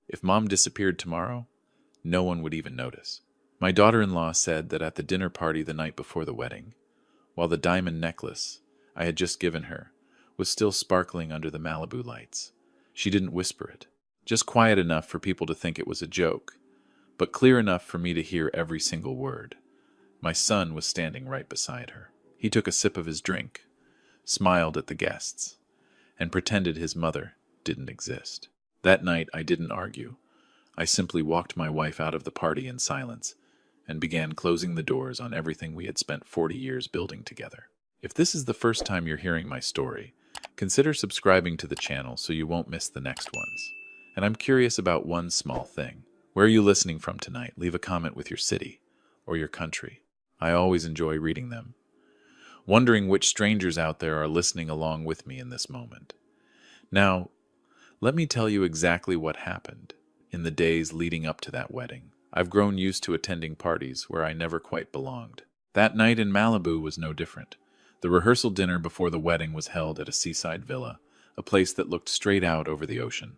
If Mom disappeared tomorrow, no one would even notice. My daughter-in-law said that at the dinner party the night before the wedding, while the diamond necklace I had just given her was still sparkling under the Malibu lights, she didn't whisper it, just quiet enough for people to think it was a joke, but clear enough for me to hear every single word. My son was standing right beside her. He took a sip of his drink, smiled at the guests, and pretended his mother didn't exist. That night I didn't argue. I simply walked my wife out of the party in silence and began closing the doors on everything we had spent 40 years building together. If this is the first time you're hearing my story, consider subscribing to the channel so you won't miss the next ones. And I'm curious about one small thing. Where are you listening from tonight? Leave a comment with your city or your country. I always enjoy reading them, wondering which strangers out there are listening along with me in this moment. Now, let me tell you exactly what happened in the days leading up to that wedding. I've grown used to attending parties where I never quite belonged. That night in Malibu was no different. The rehearsal dinner before the wedding was held at a seaside villa, a place that looked straight out over the ocean.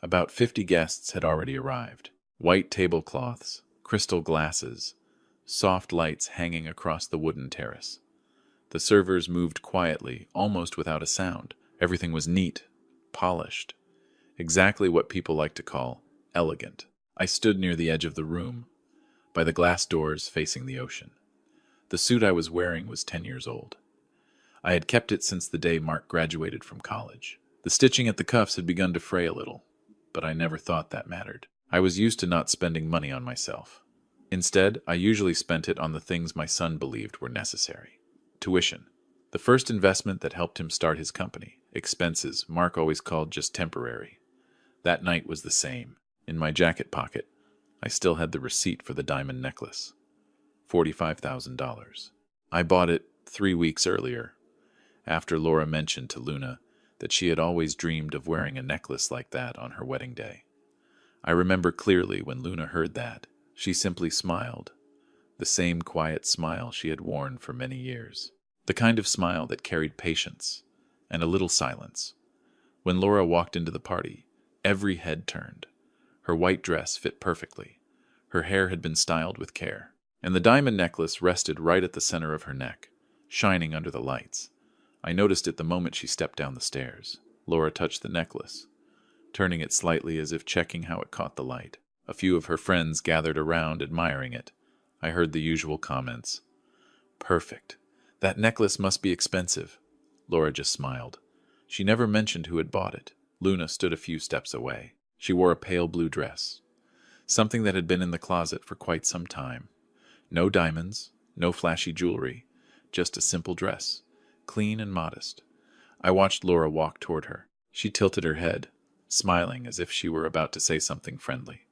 About 50 guests had already arrived. White tablecloths, crystal glasses, soft lights hanging across the wooden terrace. The servers moved quietly, almost without a sound. Everything was neat, polished, exactly what people like to call elegant. I stood near the edge of the room, by the glass doors facing the ocean. The suit I was wearing was 10 years old. I had kept it since the day Mark graduated from college. The stitching at the cuffs had begun to fray a little, but I never thought that mattered. I was used to not spending money on myself. Instead, I usually spent it on the things my son believed were necessary. Tuition, the first investment that helped him start his company. Expenses Mark always called just temporary. That night was the same. In my jacket pocket, I still had the receipt for the diamond necklace. $45,000. I bought it 3 weeks earlier, after Laura mentioned to Luna that she had always dreamed of wearing a necklace like that on her wedding day. I remember clearly when Luna heard that. She simply smiled, the same quiet smile she had worn for many years. The kind of smile that carried patience and a little silence. When Laura walked into the party, every head turned. Her white dress fit perfectly. Her hair had been styled with care, and the diamond necklace rested right at the center of her neck, shining under the lights. I noticed it the moment she stepped down the stairs. Laura touched the necklace, turning it slightly as if checking how it caught the light. A few of her friends gathered around, admiring it. I heard the usual comments. "Perfect. That necklace must be expensive." Laura just smiled. She never mentioned who had bought it. Luna stood a few steps away. She wore a pale blue dress, something that had been in the closet for quite some time. No diamonds, no flashy jewelry, just a simple dress, clean and modest. I watched Laura walk toward her. She tilted her head, smiling as if she were about to say something friendly.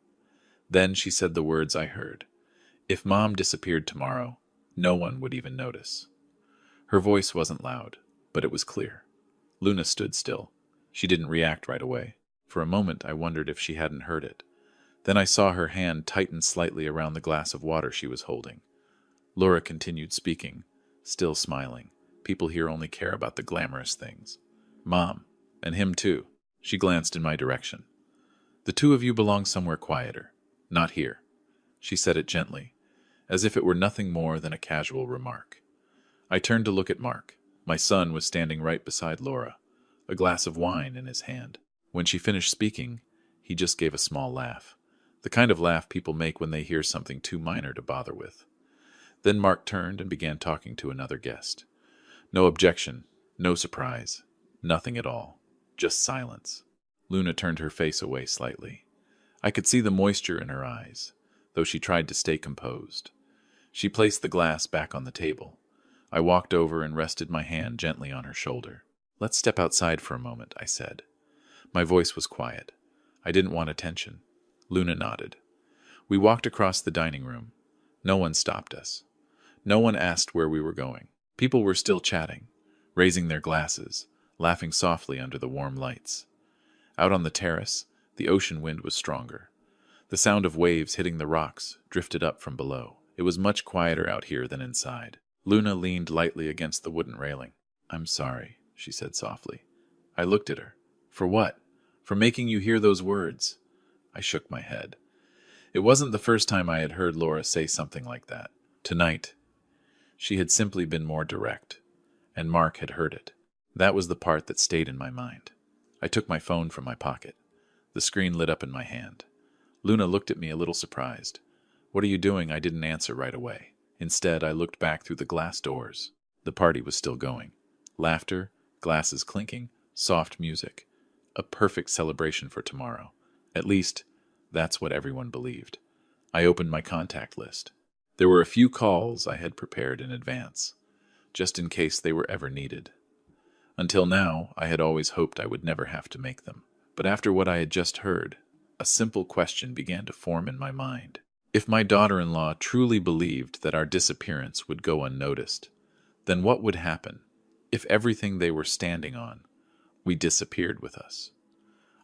Then she said the words I heard. If Mom disappeared tomorrow, no one would even notice. Her voice wasn't loud, but it was clear. Luna stood still. She didn't react right away. For a moment I wondered if she hadn't heard it. Then I saw her hand tighten slightly around the glass of water she was holding. Laura continued speaking, still smiling. People here only care about the glamorous things. Mom, and him too. She glanced in my direction. The two of you belong somewhere quieter. Not here. She said it gently, as if it were nothing more than a casual remark. I turned to look at Mark. My son was standing right beside Laura, a glass of wine in his hand. When she finished speaking, he just gave a small laugh, the kind of laugh people make when they hear something too minor to bother with. Then Mark turned and began talking to another guest. No objection, no surprise, nothing at all, just silence. Luna turned her face away slightly. I could see the moisture in her eyes, though she tried to stay composed. She placed the glass back on the table. I walked over and rested my hand gently on her shoulder. "Let's step outside for a moment," I said. My voice was quiet. I didn't want attention. Luna nodded. We walked across the dining room. No one stopped us. No one asked where we were going. People were still chatting, raising their glasses, laughing softly under the warm lights. Out on the terrace, the ocean wind was stronger. The sound of waves hitting the rocks drifted up from below. It was much quieter out here than inside. Luna leaned lightly against the wooden railing. "I'm sorry," she said softly. I looked at her. "For what?" "For making you hear those words." I shook my head. It wasn't the first time I had heard Laura say something like that. Tonight, she had simply been more direct, and Mark had heard it. That was the part that stayed in my mind. I took my phone from my pocket. The screen lit up in my hand. Luna looked at me a little surprised. "What are you doing?" I didn't answer right away. Instead, I looked back through the glass doors. The party was still going. Laughter, glasses clinking, soft music. A perfect celebration for tomorrow. At least, that's what everyone believed. I opened my contact list. There were a few calls I had prepared in advance, just in case they were ever needed. Until now, I had always hoped I would never have to make them. But after what I had just heard, a simple question began to form in my mind. If my daughter-in-law truly believed that our disappearance would go unnoticed, then what would happen if everything they were standing on, we disappeared with us?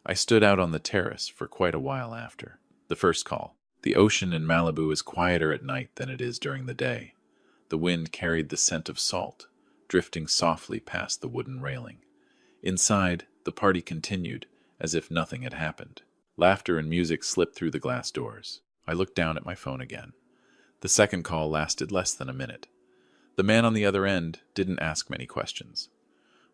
I stood out on the terrace for quite a while after. The first call. The ocean in Malibu is quieter at night than it is during the day. The wind carried the scent of salt, drifting softly past the wooden railing. Inside, the party continued, as if nothing had happened. Laughter and music slipped through the glass doors. I looked down at my phone again. The second call lasted less than a minute. The man on the other end didn't ask many questions.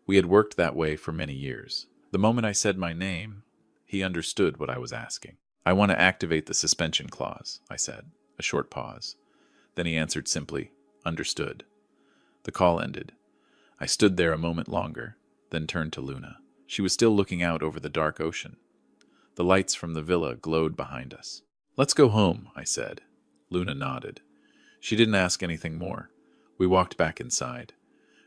We had worked that way for many years. The moment I said my name, he understood what I was asking. "I want to activate the suspension clause," I said. A short pause. Then he answered simply, "Understood." The call ended. I stood there a moment longer, then turned to Luna. She was still looking out over the dark ocean. The lights from the villa glowed behind us. "Let's go home," I said. Luna nodded. She didn't ask anything more. We walked back inside.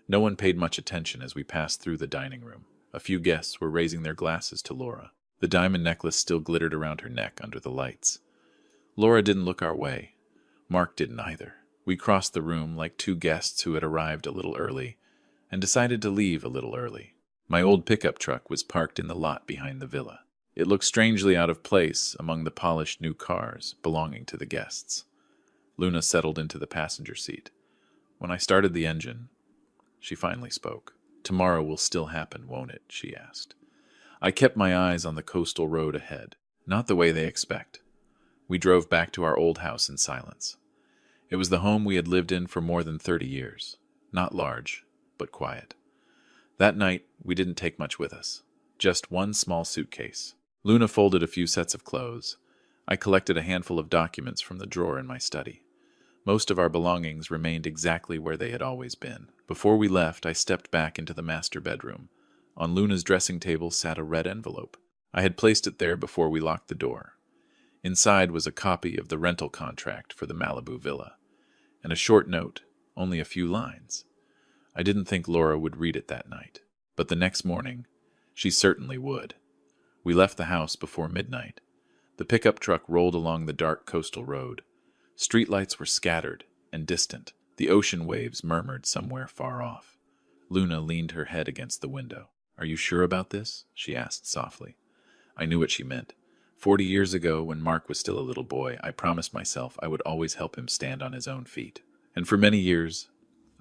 No one paid much attention as we passed through the dining room. A few guests were raising their glasses to Laura. The diamond necklace still glittered around her neck under the lights. Laura didn't look our way. Mark didn't either. We crossed the room like two guests who had arrived a little early and decided to leave a little early. My old pickup truck was parked in the lot behind the villa. It looked strangely out of place among the polished new cars belonging to the guests. Luna settled into the passenger seat. When I started the engine, she finally spoke. "Tomorrow will still happen, won't it?" she asked. I kept my eyes on the coastal road ahead. Not the way they expect. We drove back to our old house in silence. It was the home we had lived in for more than 30 years. Not large, but quiet. That night, we didn't take much with us. Just one small suitcase. Luna folded a few sets of clothes. I collected a handful of documents from the drawer in my study. Most of our belongings remained exactly where they had always been. Before we left, I stepped back into the master bedroom. On Luna's dressing table sat a red envelope. I had placed it there before we locked the door. Inside was a copy of the rental contract for the Malibu villa, and a short note, only a few lines. I didn't think Laura would read it that night, but the next morning, she certainly would. We left the house before midnight. The pickup truck rolled along the dark coastal road. Streetlights were scattered and distant. The ocean waves murmured somewhere far off. Luna leaned her head against the window. "Are you sure about this?" she asked softly. I knew what she meant. 40 years ago, when Mark was still a little boy, I promised myself I would always help him stand on his own feet. And for many years,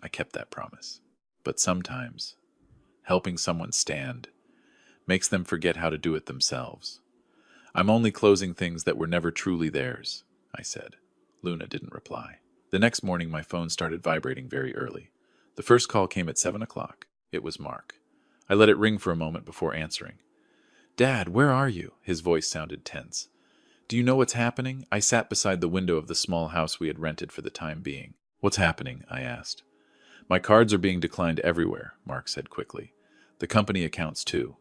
I kept that promise. But sometimes, helping someone stand makes them forget how to do it themselves. "I'm only closing things that were never truly theirs," I said. Luna didn't reply. The next morning, my phone started vibrating very early. The first call came at 7 o'clock. It was Mark. I let it ring for a moment before answering. "Dad, where are you?" His voice sounded tense. "Do you know what's happening?" I sat beside the window of the small house we had rented for the time being. "What's happening?" I asked. "My cards are being declined everywhere," Mark said quickly. "The company accounts too.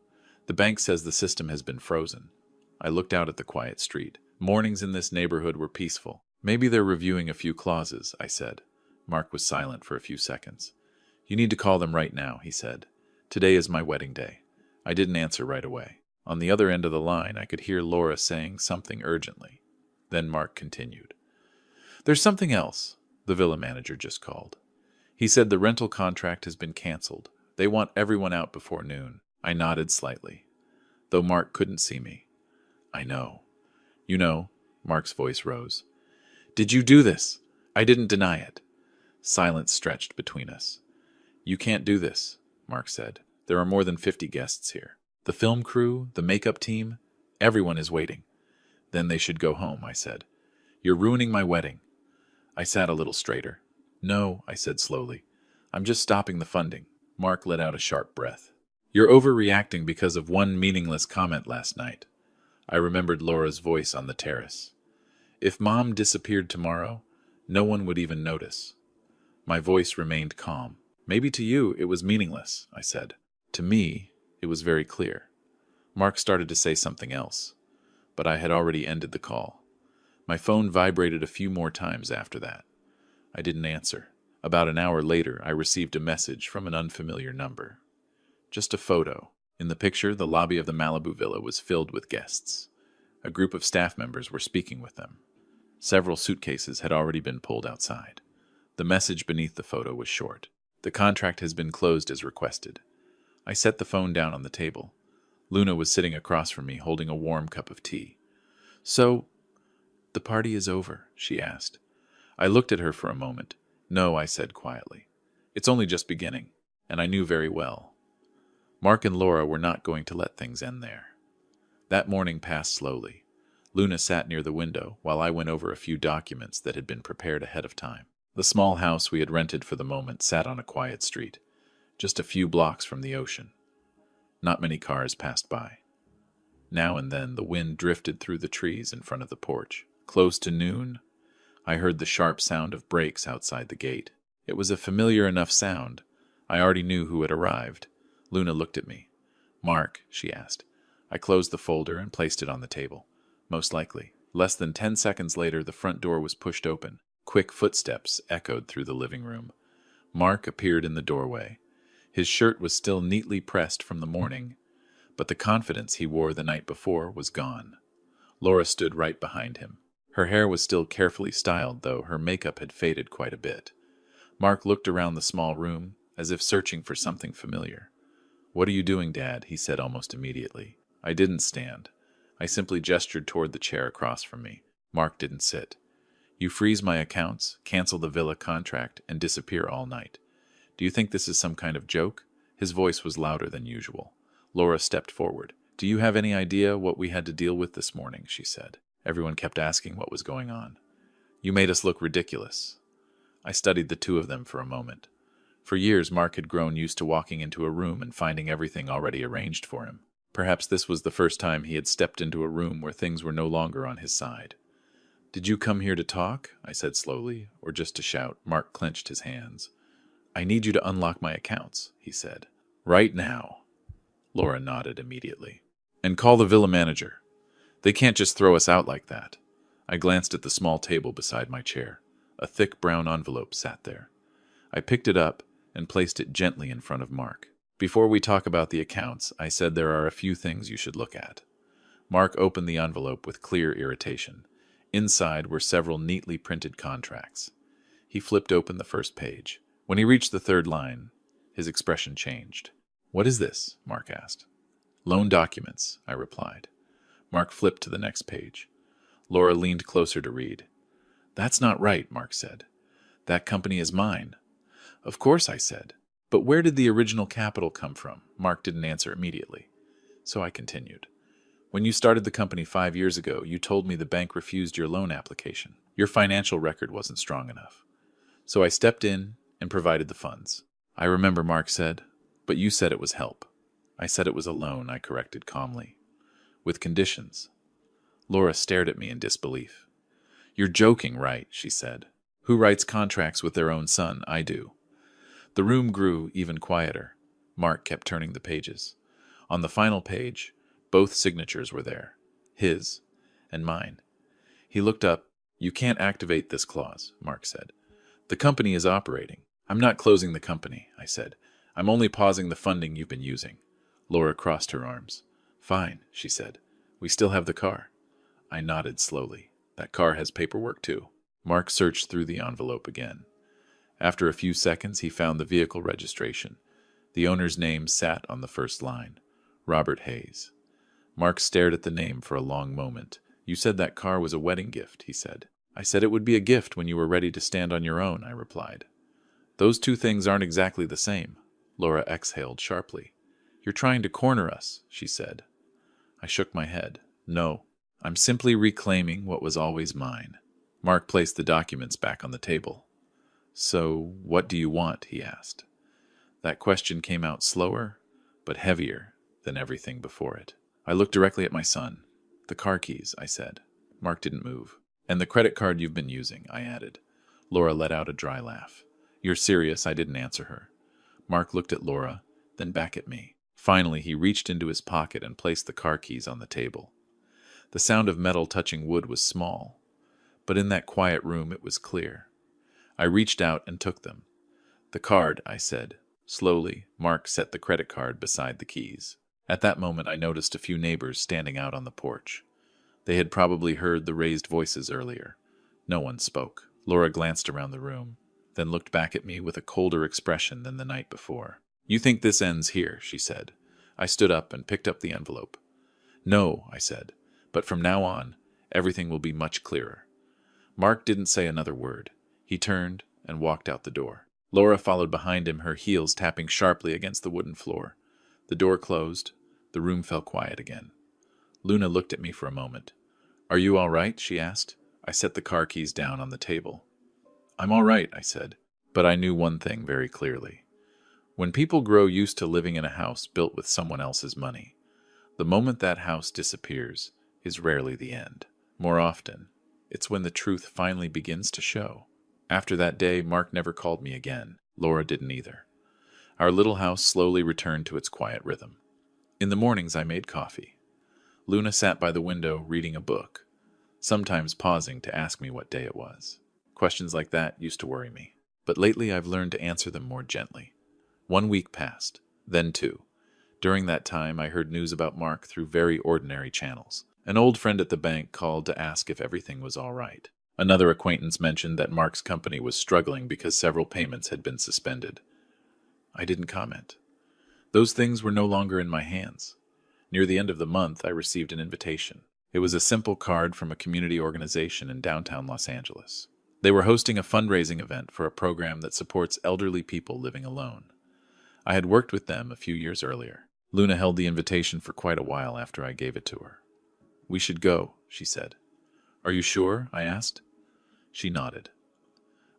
The bank says the system has been frozen." I looked out at the quiet street. Mornings in this neighborhood were peaceful. "Maybe they're reviewing a few clauses," I said. Mark was silent for a few seconds. "You need to call them right now," he said. "Today is my wedding day." I didn't answer right away. On the other end of the line, I could hear Laura saying something urgently. Then Mark continued. "There's something else. The villa manager just called. He said the rental contract has been canceled. They want everyone out before noon." I nodded slightly, though Mark couldn't see me. "I know." "You know," Mark's voice rose. "Did you do this?" I didn't deny it. Silence stretched between us. "You can't do this," Mark said. "There are more than 50 guests here. The film crew, the makeup team, everyone is waiting. Then they should go home, I said. You're ruining my wedding. I sat a little straighter. No, I said slowly. I'm just stopping the funding. Mark let out a sharp breath. You're overreacting because of one meaningless comment last night. I remembered Laura's voice on the terrace. If Mom disappeared tomorrow, no one would even notice. My voice remained calm. Maybe to you it was meaningless, I said. To me, it was very clear. Mark started to say something else, but I had already ended the call. My phone vibrated a few more times after that. I didn't answer. About an hour later, I received a message from an unfamiliar number. Just a photo. In the picture, the lobby of the Malibu villa was filled with guests. A group of staff members were speaking with them. Several suitcases had already been pulled outside. The message beneath the photo was short. The contract has been closed as requested. I set the phone down on the table. Luna was sitting across from me, holding a warm cup of tea. So, the party is over, she asked. I looked at her for a moment. No, I said quietly. It's only just beginning, and I knew very well. Mark and Laura were not going to let things end there. That morning passed slowly. Luna sat near the window while I went over a few documents that had been prepared ahead of time. The small house we had rented for the moment sat on a quiet street, just a few blocks from the ocean. Not many cars passed by. Now and then the wind drifted through the trees in front of the porch. Close to noon, I heard the sharp sound of brakes outside the gate. It was a familiar enough sound. I already knew who had arrived. Luna looked at me. Mark, she asked. I closed the folder and placed it on the table. Most likely. Less than 10 seconds later, the front door was pushed open. Quick footsteps echoed through the living room. Mark appeared in the doorway. His shirt was still neatly pressed from the morning, but the confidence he wore the night before was gone. Laura stood right behind him. Her hair was still carefully styled, though her makeup had faded quite a bit. Mark looked around the small room, as if searching for something familiar. What are you doing, Dad? He said almost immediately. I didn't stand. I simply gestured toward the chair across from me. Mark didn't sit. You freeze my accounts, cancel the villa contract, and disappear all night. Do you think this is some kind of joke? His voice was louder than usual. Laura stepped forward. Do you have any idea what we had to deal with this morning? She said. Everyone kept asking what was going on. You made us look ridiculous. I studied the two of them for a moment. For years, Mark had grown used to walking into a room and finding everything already arranged for him. Perhaps this was the first time he had stepped into a room where things were no longer on his side. Did you come here to talk? I said slowly, or just to shout. Mark clenched his hands. I need you to unlock my accounts, he said. Right now. Laura nodded immediately. And call the villa manager. They can't just throw us out like that. I glanced at the small table beside my chair. A thick brown envelope sat there. I picked it up and placed it gently in front of Mark. Before we talk about the accounts, I said there are a few things you should look at. Mark opened the envelope with clear irritation. Inside were several neatly printed contracts. He flipped open the first page. When he reached the third line, his expression changed. What is this? Mark asked. Loan documents, I replied. Mark flipped to the next page. Laura leaned closer to read. That's not right, Mark said. That company is mine. Of course, I said. But where did the original capital come from? Mark didn't answer immediately. So I continued. When you started the company 5 years ago, you told me the bank refused your loan application. Your financial record wasn't strong enough. So I stepped in and provided the funds. I remember, Mark said, but you said it was help. I said it was a loan, I corrected calmly. With conditions. Laura stared at me in disbelief. You're joking, right? She said. Who writes contracts with their own son? I do. The room grew even quieter. Mark kept turning the pages. On the final page, both signatures were there. His and mine. He looked up. You can't activate this clause, Mark said. The company is operating. I'm not closing the company, I said. I'm only pausing the funding you've been using. Laura crossed her arms. Fine, she said. We still have the car. I nodded slowly. That car has paperwork too. Mark searched through the envelope again. After a few seconds, he found the vehicle registration. The owner's name sat on the first line. Robert Hayes. Mark stared at the name for a long moment. You said that car was a wedding gift, he said. I said it would be a gift when you were ready to stand on your own, I replied. Those two things aren't exactly the same. Laura exhaled sharply. You're trying to corner us, she said. I shook my head. No. I'm simply reclaiming what was always mine. Mark placed the documents back on the table. So, what do you want? He asked. That question came out slower, but heavier than everything before it. I looked directly at my son. The car keys, I said. Mark didn't move. And the credit card you've been using, I added. Laura let out a dry laugh. You're serious? I didn't answer her. Mark looked at Laura, then back at me. Finally, he reached into his pocket and placed the car keys on the table. The sound of metal touching wood was small, but in that quiet room it was clear. I reached out and took them. The card, I said. Slowly, Mark set the credit card beside the keys. At that moment, I noticed a few neighbors standing out on the porch. They had probably heard the raised voices earlier. No one spoke. Laura glanced around the room, then looked back at me with a colder expression than the night before. You think this ends here, she said. I stood up and picked up the envelope. No, I said, but from now on, everything will be much clearer. Mark didn't say another word. He turned and walked out the door. Laura followed behind him, her heels tapping sharply against the wooden floor. The door closed. The room fell quiet again. Luna looked at me for a moment. Are you all right? She asked. I set the car keys down on the table. I'm all right, I said, but I knew one thing very clearly. When people grow used to living in a house built with someone else's money, the moment that house disappears is rarely the end. More often, it's when the truth finally begins to show. After that day, Mark never called me again. Laura didn't either. Our little house slowly returned to its quiet rhythm. In the mornings, I made coffee. Luna sat by the window reading a book, sometimes pausing to ask me what day it was. Questions like that used to worry me, but lately I've learned to answer them more gently. 1 week passed, then 2. During that time, I heard news about Mark through very ordinary channels. An old friend at the bank called to ask if everything was all right. Another acquaintance mentioned that Mark's company was struggling because several payments had been suspended. I didn't comment. Those things were no longer in my hands. Near the end of the month, I received an invitation. It was a simple card from a community organization in downtown Los Angeles. They were hosting a fundraising event for a program that supports elderly people living alone. I had worked with them a few years earlier. Luna held the invitation for quite a while after I gave it to her. We should go, she said. Are you sure? I asked. She nodded.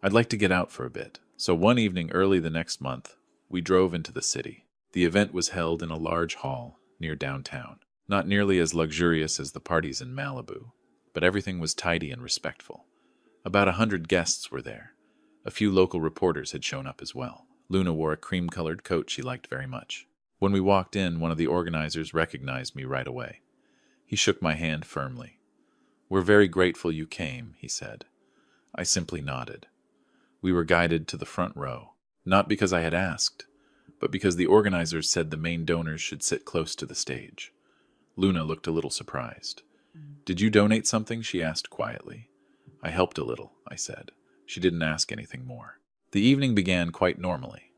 I'd like to get out for a bit. So one evening early the next month, we drove into the city. The event was held in a large hall near downtown. Not nearly as luxurious as the parties in Malibu, but everything was tidy and respectful. About 100 guests were there. A few local reporters had shown up as well. Luna wore a cream-colored coat she liked very much. When we walked in, one of the organizers recognized me right away. He shook my hand firmly. We're very grateful you came, he said. I simply nodded. We were guided to the front row, not because I had asked, but because the organizers said the main donors should sit close to the stage. Luna looked a little surprised. Did you donate something? She asked quietly. I helped a little, I said. She didn't ask anything more. The evening began quite normally.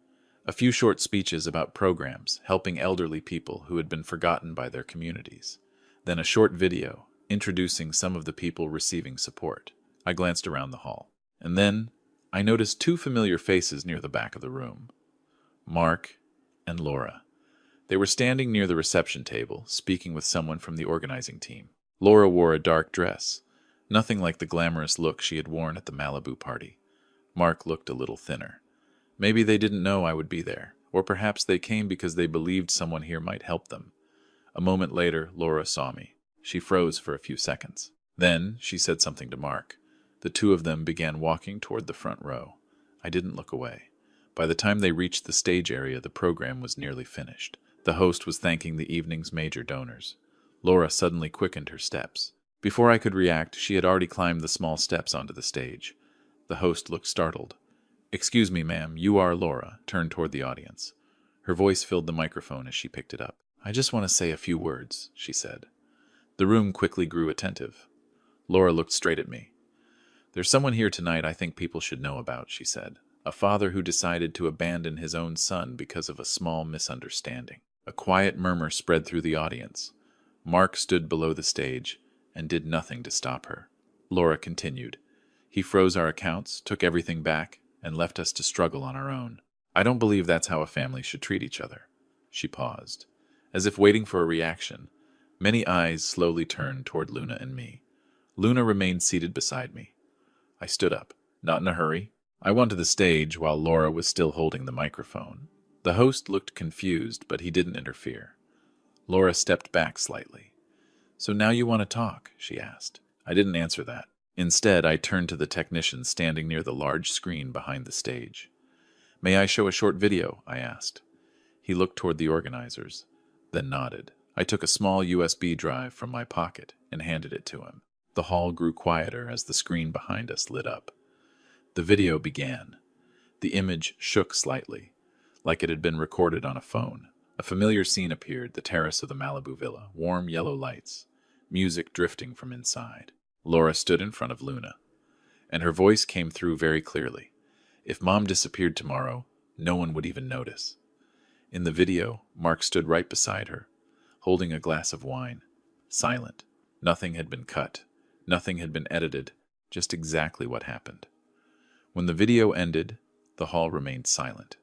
A few short speeches about programs helping elderly people who had been forgotten by their communities. Then a short video introducing some of the people receiving support. I glanced around the hall. And then I noticed 2 familiar faces near the back of the room. Mark and Laura. They were standing near the reception table, speaking with someone from the organizing team. Laura wore a dark dress, nothing like the glamorous look she had worn at the Malibu party. Mark looked a little thinner. Maybe they didn't know I would be there, or perhaps they came because they believed someone here might help them. A moment later, Laura saw me. She froze for a few seconds. Then she said something to Mark. The 2 of them began walking toward the front row. I didn't look away. By the time they reached the stage area, the program was nearly finished. The host was thanking the evening's major donors. Laura suddenly quickened her steps. Before I could react, she had already climbed the small steps onto the stage. The host looked startled. Excuse me, ma'am, you are Laura, turned toward the audience. Her voice filled the microphone as she picked it up. I just want to say a few words, she said. The room quickly grew attentive. Laura looked straight at me. There's someone here tonight I think people should know about, she said. A father who decided to abandon his own son because of a small misunderstanding. A quiet murmur spread through the audience. Mark stood below the stage and did nothing to stop her. Laura continued. He froze our accounts, took everything back, and left us to struggle on our own. I don't believe that's how a family should treat each other. She paused, as if waiting for a reaction. Many eyes slowly turned toward Luna and me. Luna remained seated beside me. I stood up, not in a hurry. I went to the stage while Laura was still holding the microphone. The host looked confused, but he didn't interfere. Laura stepped back slightly. "So now you want to talk?" she asked. I didn't answer that. Instead, I turned to the technician standing near the large screen behind the stage. "May I show a short video?" I asked. He looked toward the organizers, then nodded. I took a small USB drive from my pocket and handed it to him. The hall grew quieter as the screen behind us lit up. The video began. The image shook slightly, like it had been recorded on a phone. A familiar scene appeared, the terrace of the Malibu villa, warm yellow lights, music drifting from inside. Laura stood in front of Luna, and her voice came through very clearly. If Mom disappeared tomorrow, no one would even notice. In the video, Mark stood right beside her, holding a glass of wine, silent. Nothing had been cut. Nothing had been edited, just exactly what happened. When the video ended, the hall remained silent.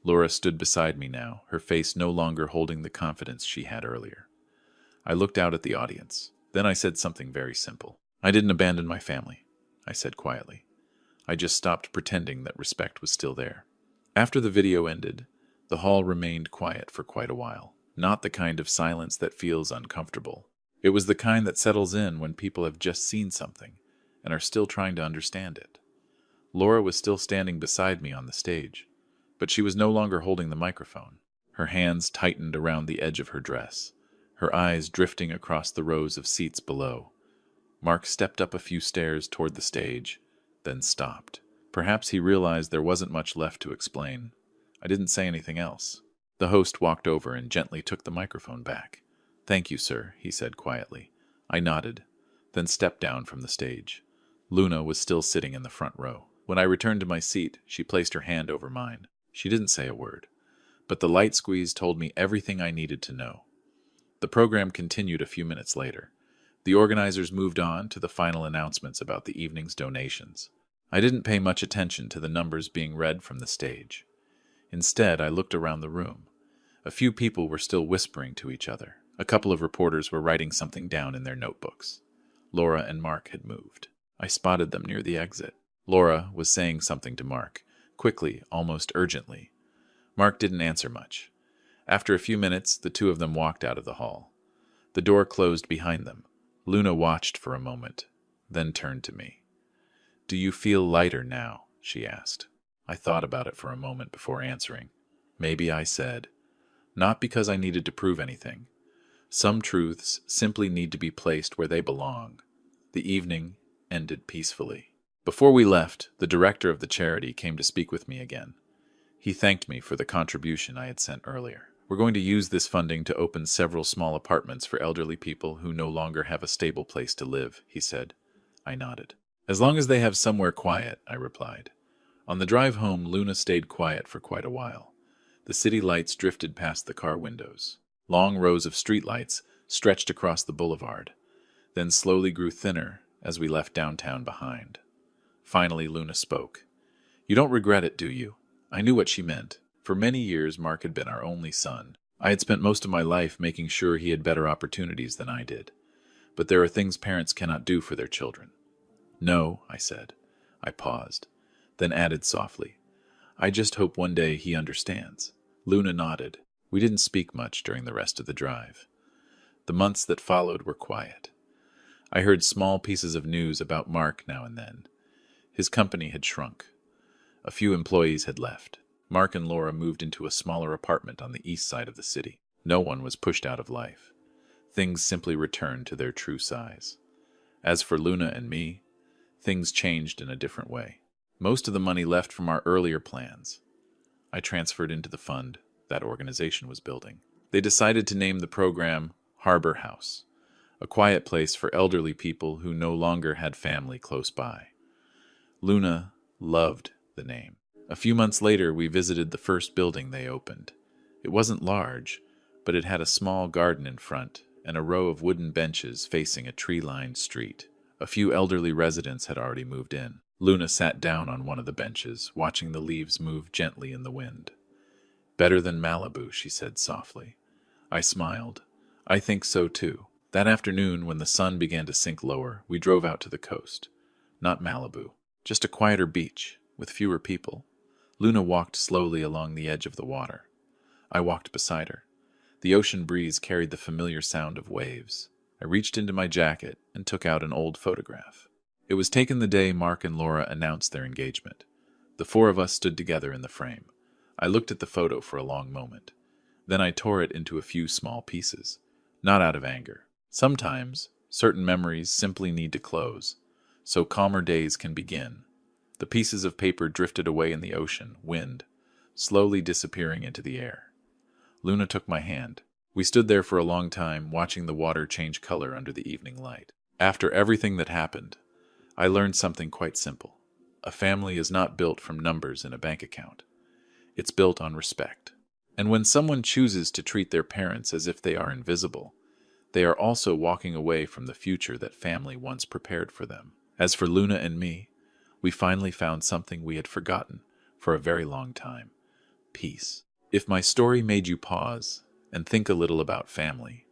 Laura stood beside me now, her face no longer holding the confidence she had earlier. I looked out at the audience. Then I said something very simple. "I didn't abandon my family," I said quietly. I just stopped pretending that respect was still there. After the video ended, the hall remained quiet for quite a while. Not the kind of silence that feels uncomfortable. It was the kind that settles in when people have just seen something and are still trying to understand it. Laura was still standing beside me on the stage, but she was no longer holding the microphone. Her hands tightened around the edge of her dress, her eyes drifting across the rows of seats below. Mark stepped up a few stairs toward the stage, then stopped. Perhaps he realized there wasn't much left to explain. I didn't say anything else. The host walked over and gently took the microphone back. "Thank you, sir," he said quietly. I nodded, then stepped down from the stage. Luna was still sitting in the front row. When I returned to my seat, she placed her hand over mine. She didn't say a word, but the light squeeze told me everything I needed to know. The program continued a few minutes later. The organizers moved on to the final announcements about the evening's donations. I didn't pay much attention to the numbers being read from the stage. Instead, I looked around the room. A few people were still whispering to each other. A couple of reporters were writing something down in their notebooks. Laura and Mark had moved. I spotted them near the exit. Laura was saying something to Mark, quickly, almost urgently. Mark didn't answer much. After a few minutes, the two of them walked out of the hall. The door closed behind them. Luna watched for a moment, then turned to me. "Do you feel lighter now?" she asked. I thought about it for a moment before answering. "Maybe," I said. "Not because I needed to prove anything. Some truths simply need to be placed where they belong." The evening ended peacefully. Before we left, the director of the charity came to speak with me again. He thanked me for the contribution I had sent earlier. "We're going to use this funding to open several small apartments for elderly people who no longer have a stable place to live," he said. I nodded. "As long as they have somewhere quiet," I replied. On the drive home, Luna stayed quiet for quite a while. The city lights drifted past the car windows. Long rows of streetlights stretched across the boulevard, then slowly grew thinner as we left downtown behind. Finally, Luna spoke. "You don't regret it, do you?" I knew what she meant. For many years, Mark had been our only son. I had spent most of my life making sure he had better opportunities than I did. But there are things parents cannot do for their children. "No," I said. I paused, then added softly, "I just hope one day he understands." Luna nodded. We didn't speak much during the rest of the drive. The months that followed were quiet. I heard small pieces of news about Mark now and then. His company had shrunk. A few employees had left. Mark and Laura moved into a smaller apartment on the east side of the city. No one was pushed out of life. Things simply returned to their true size. As for Luna and me, things changed in a different way. Most of the money left from our earlier plans I transferred into the fund that organization was building. They decided to name the program Harbor House, a quiet place for elderly people who no longer had family close by. Luna loved the name. A few months later, we visited the first building they opened. It wasn't large, but it had a small garden in front and a row of wooden benches facing a tree-lined street. A few elderly residents had already moved in. Luna sat down on one of the benches, watching the leaves move gently in the wind. "Better than Malibu," she said softly. I smiled. I think so too. That afternoon, when the sun began to sink lower, we drove out to the coast. Not Malibu, just a quieter beach, with fewer people. Luna walked slowly along the edge of the water. I walked beside her. The ocean breeze carried the familiar sound of waves. I reached into my jacket and took out an old photograph. It was taken the day Mark and Laura announced their engagement. The four of us stood together in the frame. I looked at the photo for a long moment. Then I tore it into a few small pieces, not out of anger. Sometimes, certain memories simply need to close, so calmer days can begin. The pieces of paper drifted away in the ocean, wind, slowly disappearing into the air. Luna took my hand. We stood there for a long time, watching the water change color under the evening light. After everything that happened, I learned something quite simple. A family is not built from numbers in a bank account. It's built on respect. And when someone chooses to treat their parents as if they are invisible, they are also walking away from the future that family once prepared for them. As for Luna and me, we finally found something we had forgotten for a very long time: peace. If my story made you pause and think a little about family,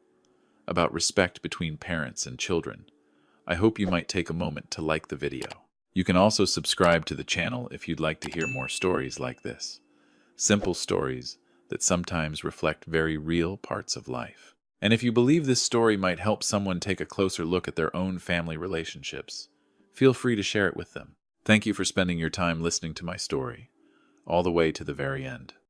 about respect between parents and children, I hope you might take a moment to like the video. You can also subscribe to the channel if you'd like to hear more stories like this. Simple stories that sometimes reflect very real parts of life. And if you believe this story might help someone take a closer look at their own family relationships, feel free to share it with them. Thank you for spending your time listening to my story, all the way to the very end.